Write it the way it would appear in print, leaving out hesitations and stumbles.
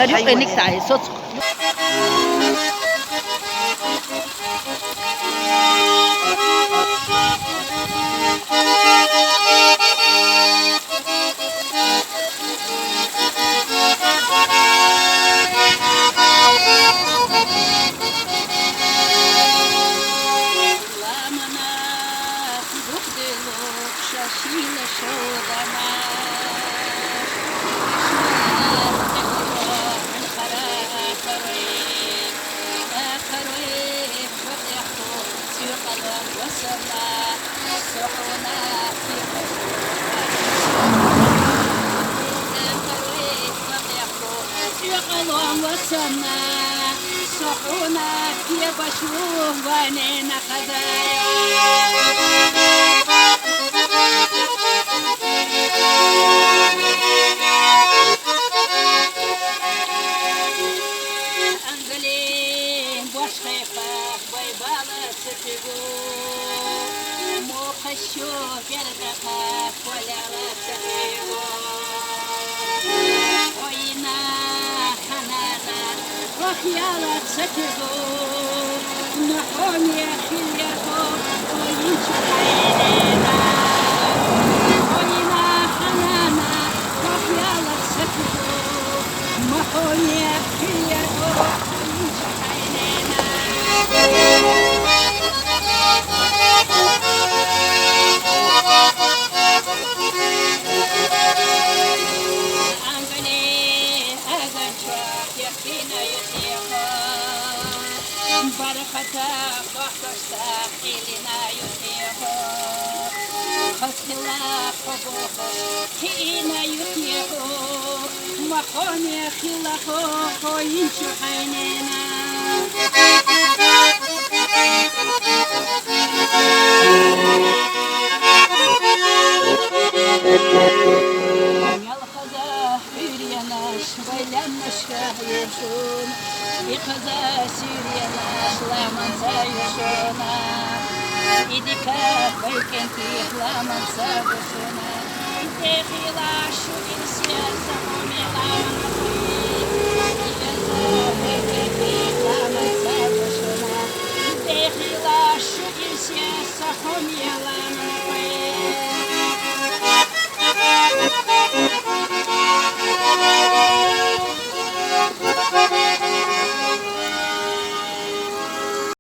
خريق أيوه إنك يا تعي صوت. وسما صحونا في بشوه بنينا خزايا انجلي بوش خيفة بيبالة ستقو مو خشو جردها ولا لا تقيقو وينا حنانا وخيالة ستقو نحوم يا خليكو وينشو عينينا وينا حنانا وخيالة ستقو نحوم يا خليكو وينشو عينينا بركة بحرسة إلينا يطيعه خسلا خبوه كينا يطيعه مخوني خلاخه ينشو عينينا يالخذا حيريناش ويلناش يرشون يخذا سيريناش لا منسى يرشونا إيديكا بيكنتي لا منسى يرشونا إيديكي لا شو إنسياسة وميلا إيديكا بيكنتي لا منسى يرشونا إيديكي لا شو إنسياسة وميلا